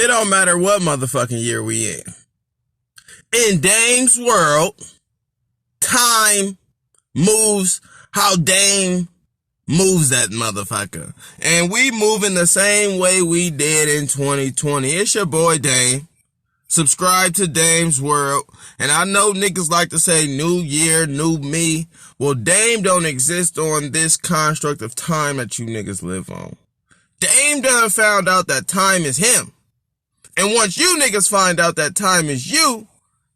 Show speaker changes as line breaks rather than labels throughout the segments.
It don't matter what motherfucking year we in. In Dame's world, time moves how Dame moves that motherfucker. And we moving the same way we did in 2020. It's your boy Dame. Subscribe to Dame's World. And I know niggas like to say new year, new me. Well, Dame don't exist on this construct of time that you niggas live on. Dame done found out that time is him. And once you niggas find out that time is you,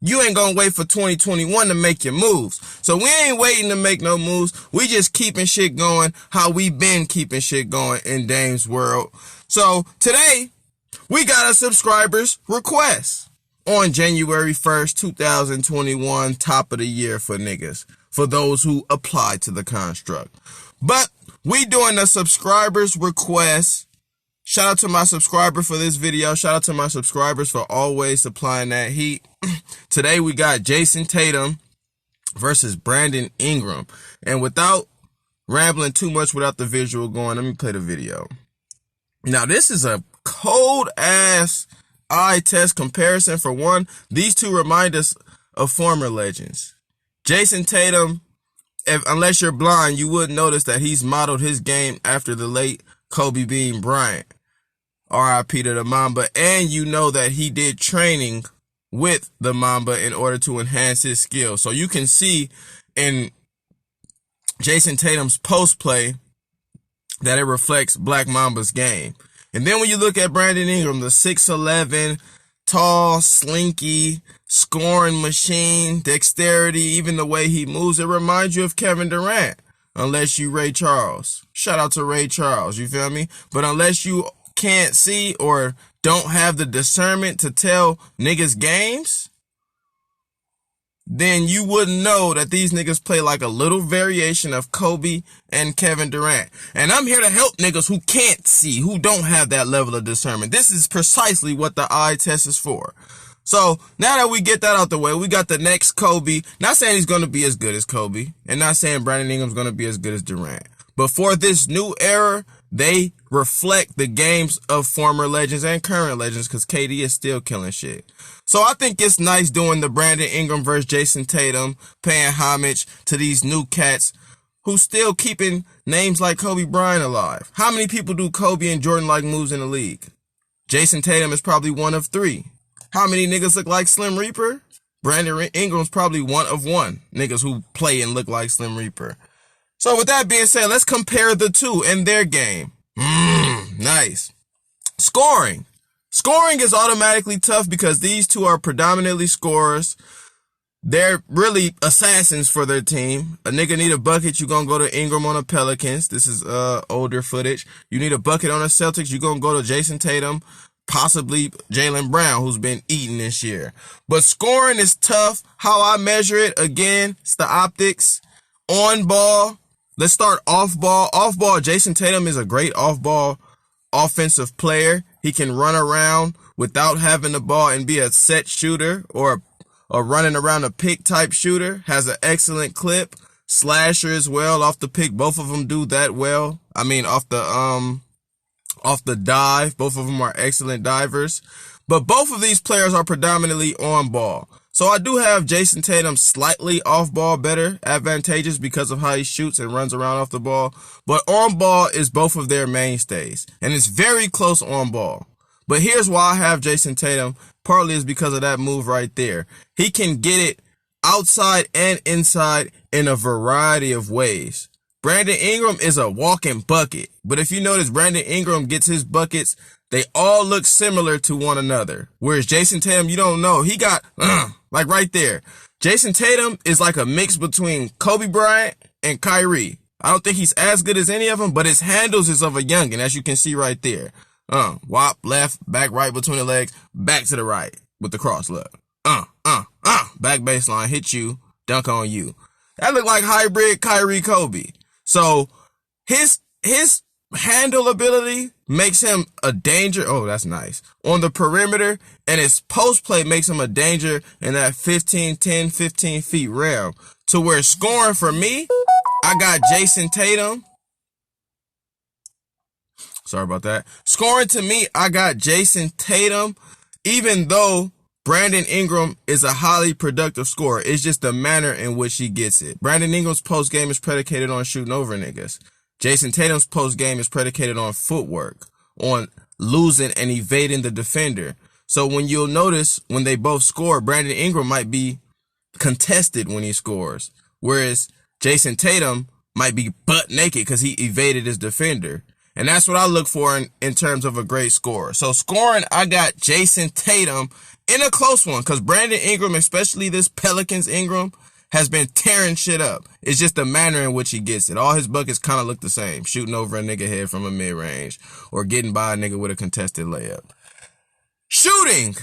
you ain't gonna wait for 2021 to make your moves. So we ain't waiting to make no moves. We just keeping shit going how we been keeping shit going in Dame's World. So today, we got a subscriber's request on January 1st, 2021, top of the year for niggas, for those who apply to the construct. But we doing a subscriber's request. Shout out to my subscriber for this video. Shout out to my subscribers for always supplying that heat. Today we got Jayson Tatum versus Brandon Ingram. And without rambling too much without the visual going, let me play the video. Now this is a cold ass eye test comparison. For one, these two remind us of former legends. Jayson Tatum, unless you're blind, you wouldn't notice that he's modeled his game after the late Kobe Bean Bryant. R.I.P. to the Mamba. And you know that he did training with the Mamba in order to enhance his skills. So you can see in Jayson Tatum's post play that it reflects Black Mamba's game. And then when you look at Brandon Ingram, the 6'11", tall, slinky, scoring machine, dexterity, even the way he moves, it reminds you of Kevin Durant. Unless you Ray Charles. Shout out to Ray Charles, you feel me? But unless you can't see or don't have the discernment to tell niggas games, then you wouldn't know that these niggas play like a little variation of Kobe and Kevin Durant. And I'm here to help niggas who can't see, who don't have that level of discernment. This is precisely what the eye test is for. So now that we get that out the way, we got the next Kobe. Not saying he's going to be as good as Kobe, and not saying Brandon Ingram's going to be as good as Durant. But for this new era, they reflect the games of former legends and current legends, because KD is still killing shit. So I think it's nice doing the Brandon Ingram versus Jayson Tatum, paying homage to these new cats who still keeping names like Kobe Bryant alive. How many people do Kobe and Jordan-like moves in the league? Jayson Tatum is probably one of 3. How many niggas look like Slim Reaper? Brandon Ingram's probably one of 1 niggas who play and look like Slim Reaper. So with that being said, let's compare the two in their game. Nice. Scoring. Scoring is automatically tough because these two are predominantly scorers. They're really assassins for their team. A nigga need a bucket, you gonna go to Ingram on the Pelicans. This is older footage. You need a bucket on the Celtics, you gonna go to Jayson Tatum. Possibly Jaylen Brown, who's been eating this year. But scoring is tough. How I measure it, again, it's the optics. On ball, let's start off ball. Off ball, Jayson Tatum is a great off ball offensive player. He can run around without having the ball and be a set shooter or a running around a pick type shooter. Has an excellent clip. Slasher as well off the pick. Both of them do that well. I mean, off the dive. Both of them are excellent divers. But both of these players are predominantly on ball. So I do have Jayson Tatum slightly off ball better, advantageous because of how he shoots and runs around off the ball. But on ball is both of their mainstays. And it's very close on ball. But here's why I have Jayson Tatum. Partly is because of that move right there. He can get it outside and inside in a variety of ways. Brandon Ingram is a walking bucket. But if you notice, Brandon Ingram gets his buckets, they all look similar to one another. Whereas Jayson Tatum, you don't know. He got, like right there. Jayson Tatum is like a mix between Kobe Bryant and Kyrie. I don't think he's as good as any of them, but his handles is of a youngin', as you can see right there. Wop, left, back right between the legs, back to the right with the cross look. Back baseline, hit you, dunk on you. That look like hybrid Kyrie Kobe. So his handle ability makes him a danger. Oh, that's nice. On the perimeter, and his post play makes him a danger in that 15 feet realm. To where scoring for me, I got Jayson Tatum. Sorry about that. Scoring to me, I got Jayson Tatum, even though Brandon Ingram is a highly productive scorer. It's just the manner in which he gets it. Brandon Ingram's post game is predicated on shooting over niggas. Jayson Tatum's post game is predicated on footwork, on losing and evading the defender. So when you'll notice when they both score, Brandon Ingram might be contested when he scores, whereas Jayson Tatum might be butt naked because he evaded his defender. And that's what I look for in terms of a great scorer. So scoring, I got Jayson Tatum in a close one because Brandon Ingram, especially this Pelicans Ingram, has been tearing shit up. It's just the manner in which he gets it. All his buckets kind of look the same. Shooting over a nigga head from a mid-range or getting by a nigga with a contested layup. Shooting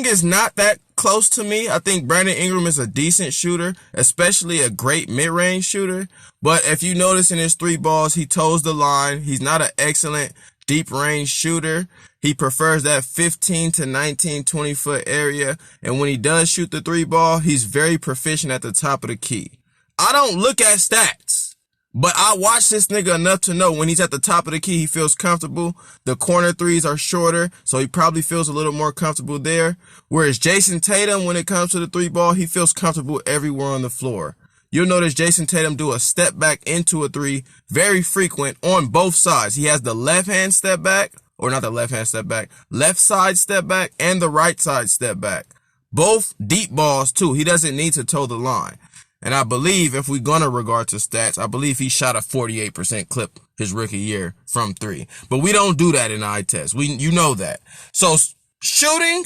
is not that close to me. I think Brandon Ingram is a decent shooter, especially a great mid-range shooter. But if you notice in his 3 balls, he toes the line. He's not an excellent deep range shooter. He prefers that 15 to 19, 20 foot area. And when he does shoot the 3 ball, he's very proficient at the top of the key. I don't look at stats, but I watch this nigga enough to know when he's at the top of the key, he feels comfortable. The corner threes are shorter, so he probably feels a little more comfortable there. Whereas Jayson Tatum, when it comes to the 3 ball, he feels comfortable everywhere on the floor. You'll notice Jayson Tatum do a step back into a 3, very frequent on both sides. He has the left hand step back, or not the left hand step back, left side step back and the right side step back. Both deep balls too. He doesn't need to toe the line. And I believe if we're going to regard to stats, I believe he shot a 48% clip his rookie year from 3. But we don't do that in eye test. You know that. So shooting,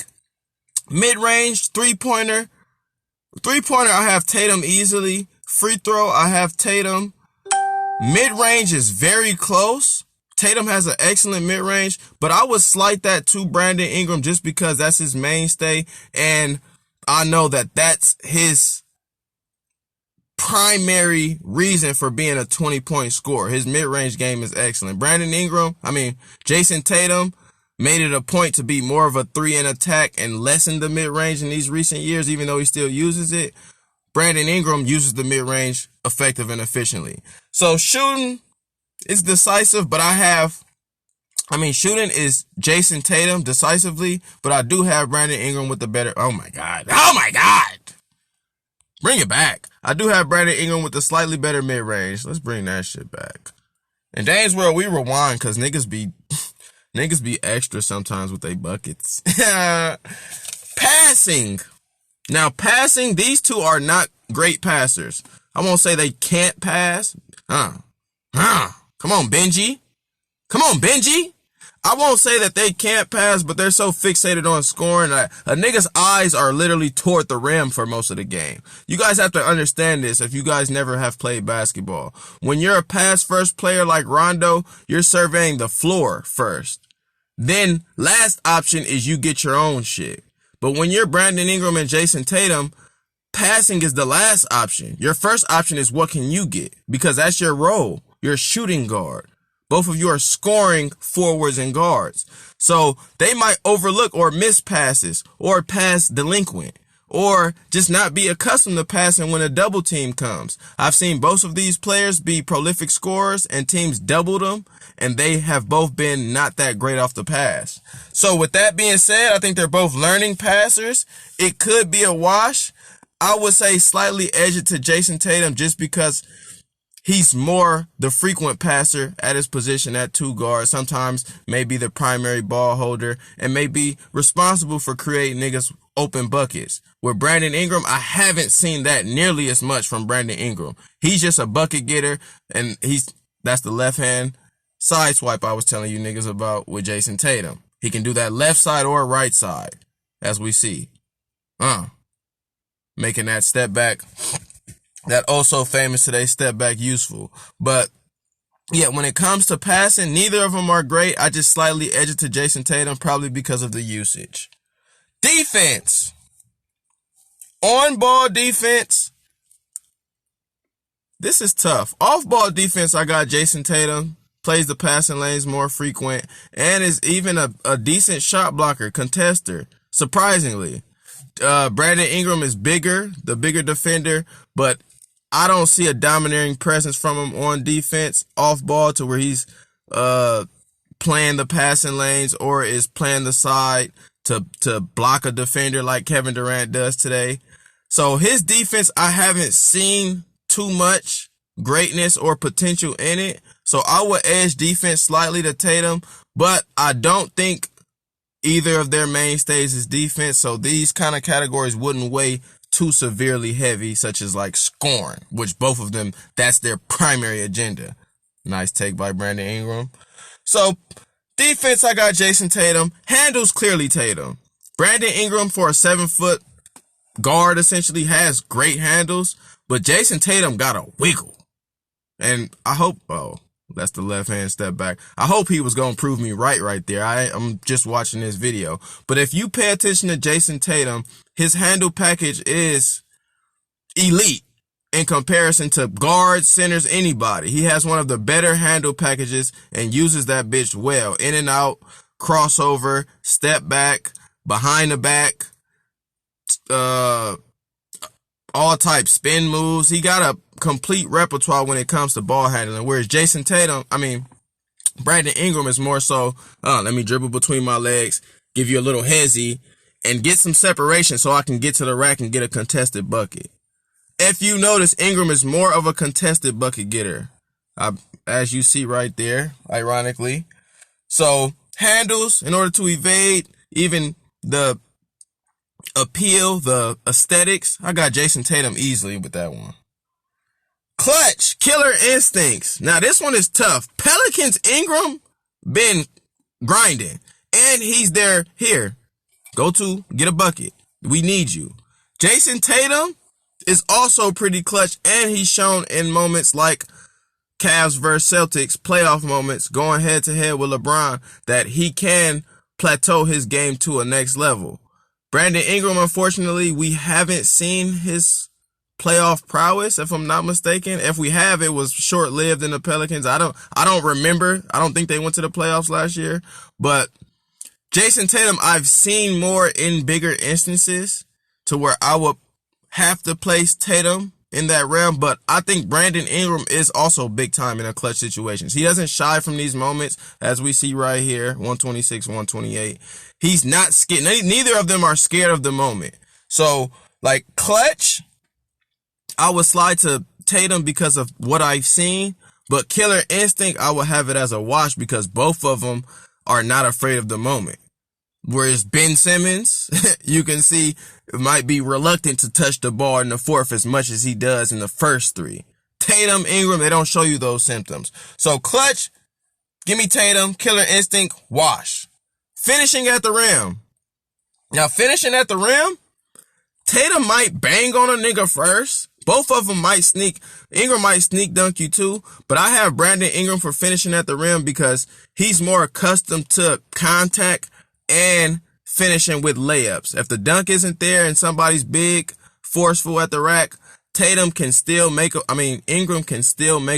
mid-range, three-pointer. Three-pointer, I have Tatum easily. Free throw, I have Tatum. Mid-range is very close. Tatum has an excellent mid-range, but I would slight that to Brandon Ingram just because that's his mainstay. And I know that that's his primary reason for being a 20-point scorer. His mid-range game is excellent. Jayson Tatum made it a point to be more of a 3 and attack and lessen the mid-range in these recent years, even though he still uses it. Brandon Ingram uses the mid-range effective and efficiently. So shooting is decisive, but shooting is Jayson Tatum decisively, but I do have Brandon Ingram with the better. Oh my God. Bring it back. I do have Brandon Ingram with the slightly better mid-range. Let's bring that shit back. In Dane's World, we rewind because niggas be extra sometimes with their buckets. Passing. Now, passing, these two are not great passers. I won't say they can't pass. Come on, Benji. I won't say that they can't pass, but they're so fixated on scoring that a nigga's eyes are literally toward the rim for most of the game. You guys have to understand this if you guys never have played basketball. When you're a pass-first player like Rondo, you're surveying the floor first. Then last option is you get your own shit. But when you're Brandon Ingram and Jayson Tatum, passing is the last option. Your first option is what can you get? Because that's your role. You're a shooting guard. Both of you are scoring forwards and guards. So they might overlook or miss passes or pass delinquent or just not be accustomed to passing when a double team comes. I've seen both of these players be prolific scorers and teams doubled them, and they have both been not that great off the pass. So with that being said, I think they're both learning passers. It could be a wash. I would say slightly edge it to Jayson Tatum just because he's more the frequent passer at his position at 2 guard. Sometimes maybe the primary ball holder and may be responsible for creating niggas open buckets. With Brandon Ingram, I haven't seen that nearly as much from Brandon Ingram. He's just a bucket getter, and that's the left hand side swipe I was telling you niggas about with Jayson Tatum. He can do that left side or right side, as we see. Making that step back, that also famous today step back useful. But yeah, when it comes to passing, neither of them are great. I just slightly edge it to Jayson Tatum, probably because of the usage. Defense. On-ball defense. This is tough. Off-ball defense, I got Jayson Tatum. Plays the passing lanes more frequent. And is even a decent shot blocker, contester. Surprisingly. Brandon Ingram is the bigger defender. But I don't see a domineering presence from him on defense, off-ball, to where he's playing the passing lanes or is playing the side to block a defender like Kevin Durant does today. So his defense, I haven't seen too much greatness or potential in it. So I would edge defense slightly to Tatum, but I don't think either of their mainstays is defense. So these kind of categories wouldn't weigh too severely heavy, such as like scoring, which both of them, that's their primary agenda. Nice take by Brandon Ingram. So defense, I got Jayson Tatum. Handles, clearly Tatum. Brandon Ingram, for a 7-foot guard, essentially has great handles, but Jayson Tatum got a wiggle. And I hope, that's the left hand step back. I hope he was going to prove me right there. I'm just watching this video. But if you pay attention to Jayson Tatum, his handle package is elite in comparison to guards, centers, anybody. He has one of the better handle packages and uses that bitch well. In and out, crossover, step back, behind the back, all types, spin moves. He got a complete repertoire when it comes to ball handling. Whereas Brandon Ingram is more so, let me dribble between my legs, give you a little hezzy, and get some separation so I can get to the rack and get a contested bucket. If you notice, Ingram is more of a contested bucket getter, as you see right there, ironically. So handles, in order to evade, even the appeal, the aesthetics, I got Jayson Tatum easily with that one. Clutch, killer instincts. Now this one is tough. Pelicans Ingram been grinding, and he's there. Here, go to get a bucket. We need you. Jayson Tatum is also pretty clutch, and he's shown in moments like Cavs versus Celtics playoff moments, going head to head with LeBron, that he can plateau his game to a next level. Brandon Ingram, unfortunately, we haven't seen his playoff prowess, if I'm not mistaken. If we have, it was short-lived in the Pelicans. I don't remember. I don't think they went to the playoffs last year. But Jayson Tatum, I've seen more in bigger instances to where I would have to place Tatum in that realm. But I think Brandon Ingram is also big time in a clutch situations. He doesn't shy from these moments, as we see right here, 126, 128. He's not scared. Neither of them are scared of the moment. So, like, clutch, I would slide to Tatum because of what I've seen. But killer instinct, I would have it as a wash because both of them are not afraid of the moment. Whereas Ben Simmons, you can see, might be reluctant to touch the ball in the fourth as much as he does in the first three. Tatum, Ingram, they don't show you those symptoms. So clutch, give me Tatum. Killer instinct, wash. Finishing at the rim. Now, finishing at the rim, Tatum might bang on a nigga first. Both of them might sneak. Ingram might sneak dunk you too. But I have Brandon Ingram for finishing at the rim because he's more accustomed to contact and finishing with layups. If the dunk isn't there and somebody's big, forceful at the rack, Ingram can still make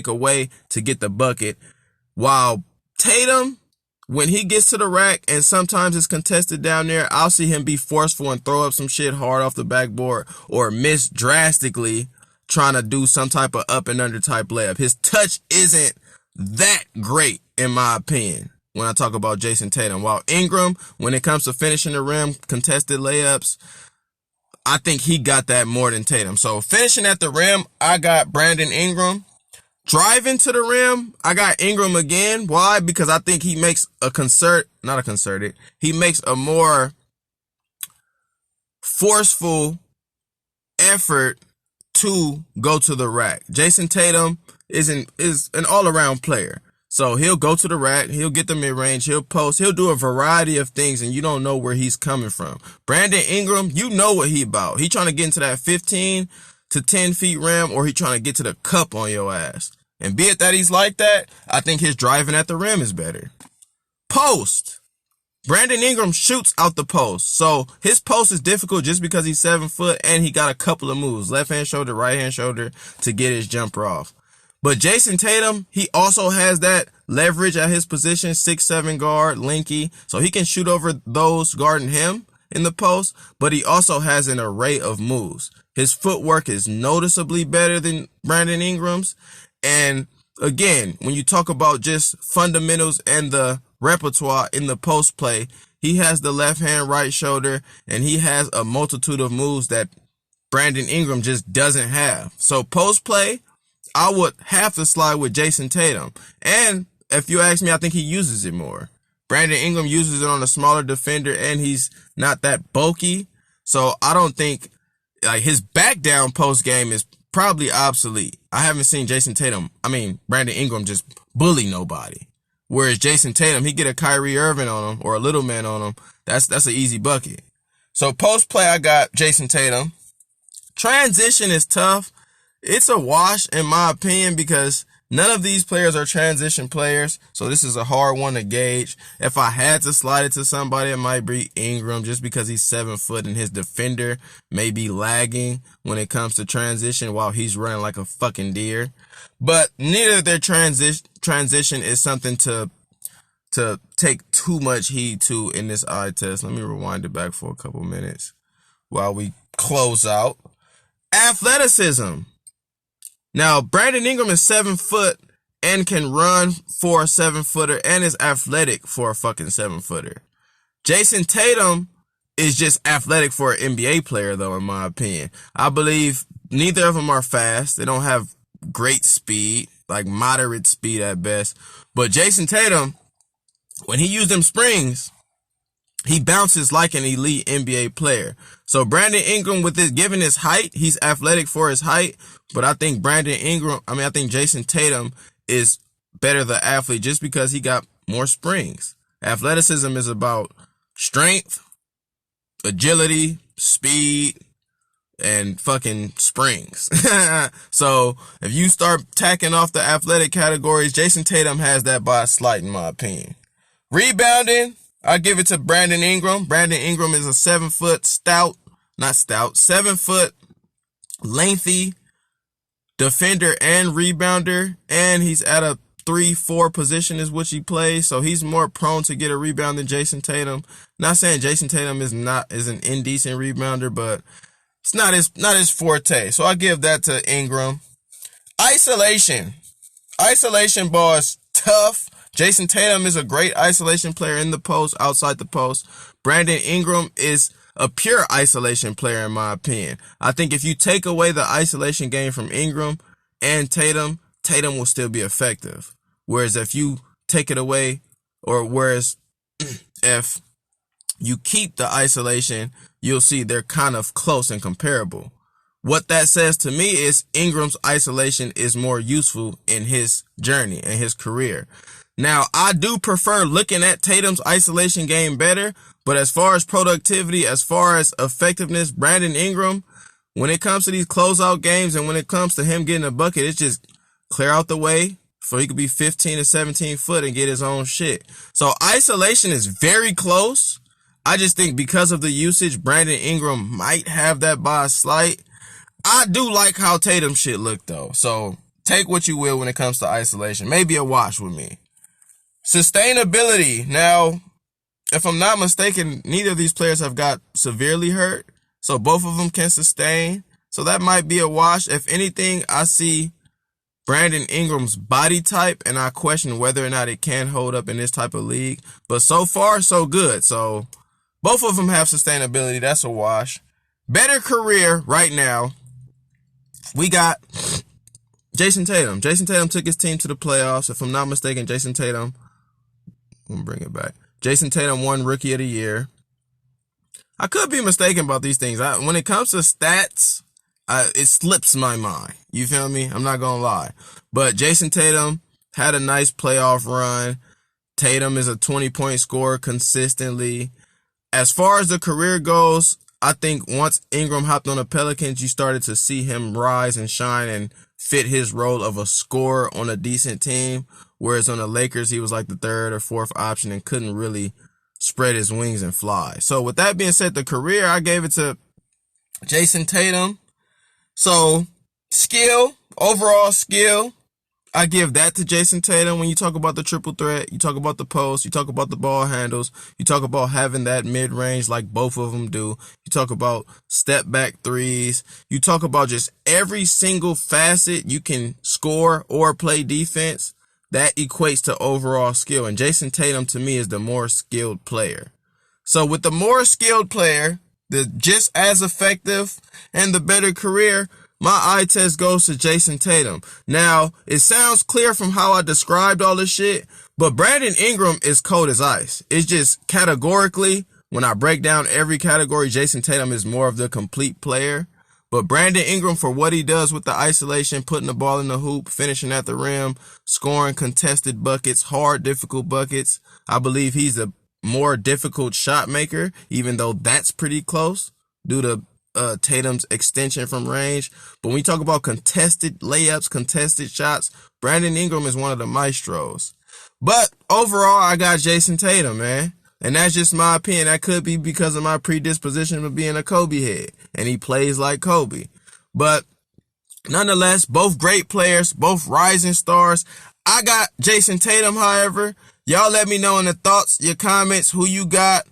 a way to get the bucket. While Tatum, when he gets to the rack and sometimes it's contested down there, I'll see him be forceful and throw up some shit hard off the backboard or miss drastically trying to do some type of up and under type layup. His touch isn't that great, in my opinion, when I talk about Jayson Tatum. While Ingram, when it comes to finishing the rim, contested layups, I think he got that more than Tatum. So finishing at the rim, I got Brandon Ingram. Driving to the rim, I got Ingram again. Why? Because I think he makes he makes a more forceful effort to go to the rack. Jayson Tatum is an all-around player. So he'll go to the rack, he'll get the mid-range, he'll post, he'll do a variety of things, and you don't know where he's coming from. Brandon Ingram, you know what he about. He trying to get into that 15 to 10 feet rim, or he trying to get to the cup on your ass. And be it that he's like that, I think his driving at the rim is better. Post. Brandon Ingram shoots out the post. So his post is difficult just because he's 7 foot and he got a couple of moves. Left hand shoulder, right hand shoulder to get his jumper off. But Jayson Tatum, he also has that leverage at his position, 6'7" guard, lanky. So he can shoot over those guarding him in the post, but he also has an array of moves. His footwork is noticeably better than Brandon Ingram's. And again, when you talk about just fundamentals and the repertoire in the post play, he has the left hand, right shoulder, and he has a multitude of moves that Brandon Ingram just doesn't have. So post play, I would have to slide with Jayson Tatum. And if you ask me, I think he uses it more. Brandon Ingram uses it on a smaller defender, and he's not that bulky. So I don't think like his back down post game is probably obsolete. I haven't seen Brandon Ingram just bully nobody. Whereas Jayson Tatum, he get a Kyrie Irving on him or a little man on him. That's an easy bucket. So post play, I got Jayson Tatum. Transition is tough. It's a wash in my opinion because none of these players are transition players. So this is a hard one to gauge. If I had to slide it to somebody, it might be Ingram just because he's 7 foot and his defender may be lagging when it comes to transition while he's running like a fucking deer. But neither of their transition is something to take too much heed to in this eye test. Let me rewind it back for a couple minutes while we close out. Athleticism. Now, Brandon Ingram is 7 foot and can run for a 7-footer and is athletic for a fucking 7-footer. Jayson Tatum is just athletic for an NBA player, though, in my opinion. I believe neither of them are fast. They don't have great speed, like moderate speed at best. But Jayson Tatum, when he used them springs, he bounces like an elite NBA player. So Brandon Ingram, with this, given his height, he's athletic for his height. But I think Jayson Tatum is better the athlete just because he got more springs. Athleticism is about strength, agility, speed, and fucking springs. So if you start tacking off the athletic categories, Jayson Tatum has that by a slight in my opinion. Rebounding, I give it to Brandon Ingram. Brandon Ingram is a 7 foot 7 foot lengthy defender and rebounder, and he's at a 3-4 position is what he plays, so he's more prone to get a rebound than Jayson Tatum. Not saying Jayson Tatum is an indecent rebounder, but it's not his forte. So I give that to Ingram. Isolation ball is tough. Jayson Tatum is a great isolation player in the post, outside the post. Brandon Ingram is a pure isolation player in my opinion. I think if you take away the isolation game from Ingram and Tatum will still be effective. Whereas if you take it away, if you keep the isolation, you'll see they're kind of close and comparable. What that says to me is Ingram's isolation is more useful in his journey and his career. Now, I do prefer looking at Tatum's isolation game better, but as far as productivity, as far as effectiveness, Brandon Ingram, when it comes to these closeout games and when it comes to him getting a bucket, it's just clear out the way so he could be 15 to 17 foot and get his own shit. So isolation is very close. I just think because of the usage, Brandon Ingram might have that by a slight. I do like how Tatum shit look though. So take what you will when it comes to isolation. Maybe a wash with me. Sustainability. Now, if I'm not mistaken, neither of these players have got severely hurt. So both of them can sustain. So that might be a wash. If anything, I see Brandon Ingram's body type and I question whether or not it can hold up in this type of league. But so far, so good. So both of them have sustainability. That's a wash. Better career right now. We got Jayson Tatum. Jayson Tatum took his team to the playoffs. If I'm not mistaken, Jayson Tatum won Rookie of the Year. I could be mistaken about these things. When it comes to stats, it slips my mind. You feel me? I'm not going to lie. But Jayson Tatum had a nice playoff run. Tatum is a 20-point scorer consistently. As far as the career goes, I think once Ingram hopped on the Pelicans, you started to see him rise and shine and fit his role of a scorer on a decent team. Whereas on the Lakers, he was like the 3rd or 4th option and couldn't really spread his wings and fly. So with that being said, the career, I gave it to Jayson Tatum. So overall skill, I give that to Jayson Tatum. When you talk about the triple threat, you talk about the post, you talk about the ball handles, you talk about having that mid-range like both of them do. You talk about step back threes. You talk about just every single facet you can score or play defense. That equates to overall skill. And Jayson Tatum to me is the more skilled player. So with the more skilled player, the just as effective and the better career, my eye test goes to Jayson Tatum. Now, it sounds clear from how I described all this shit, but Brandon Ingram is cold as ice. It's just categorically, when I break down every category, Jayson Tatum is more of the complete player. But Brandon Ingram, for what he does with the isolation, putting the ball in the hoop, finishing at the rim, scoring contested buckets, hard, difficult buckets, I believe he's a more difficult shot maker, even though that's pretty close due to Tatum's extension from range. But when we talk about contested layups, contested shots, Brandon Ingram is one of the maestros. But overall, I got Jayson Tatum, man. And that's just my opinion. That could be because of my predisposition of being a Kobe head. And he plays like Kobe. But nonetheless, both great players, both rising stars. I got Jayson Tatum, however. Y'all let me know in the thoughts, your comments, who you got,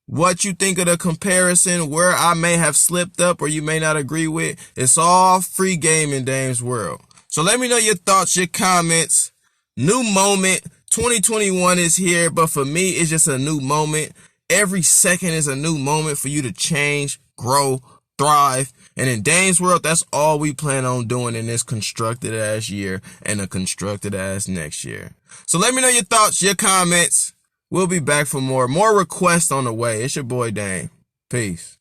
what you think of the comparison, where I may have slipped up or you may not agree with. It's all free game in Dame's world. So let me know your thoughts, your comments. New moment. 2021 is here, but for me, it's just a new moment. Every second is a new moment for you to change, grow, thrive. And in Dame's world, that's all we plan on doing in this constructed ass year and a constructed ass next year. So let me know your thoughts, your comments. We'll be back for more requests on the way. It's your boy Dame. Peace.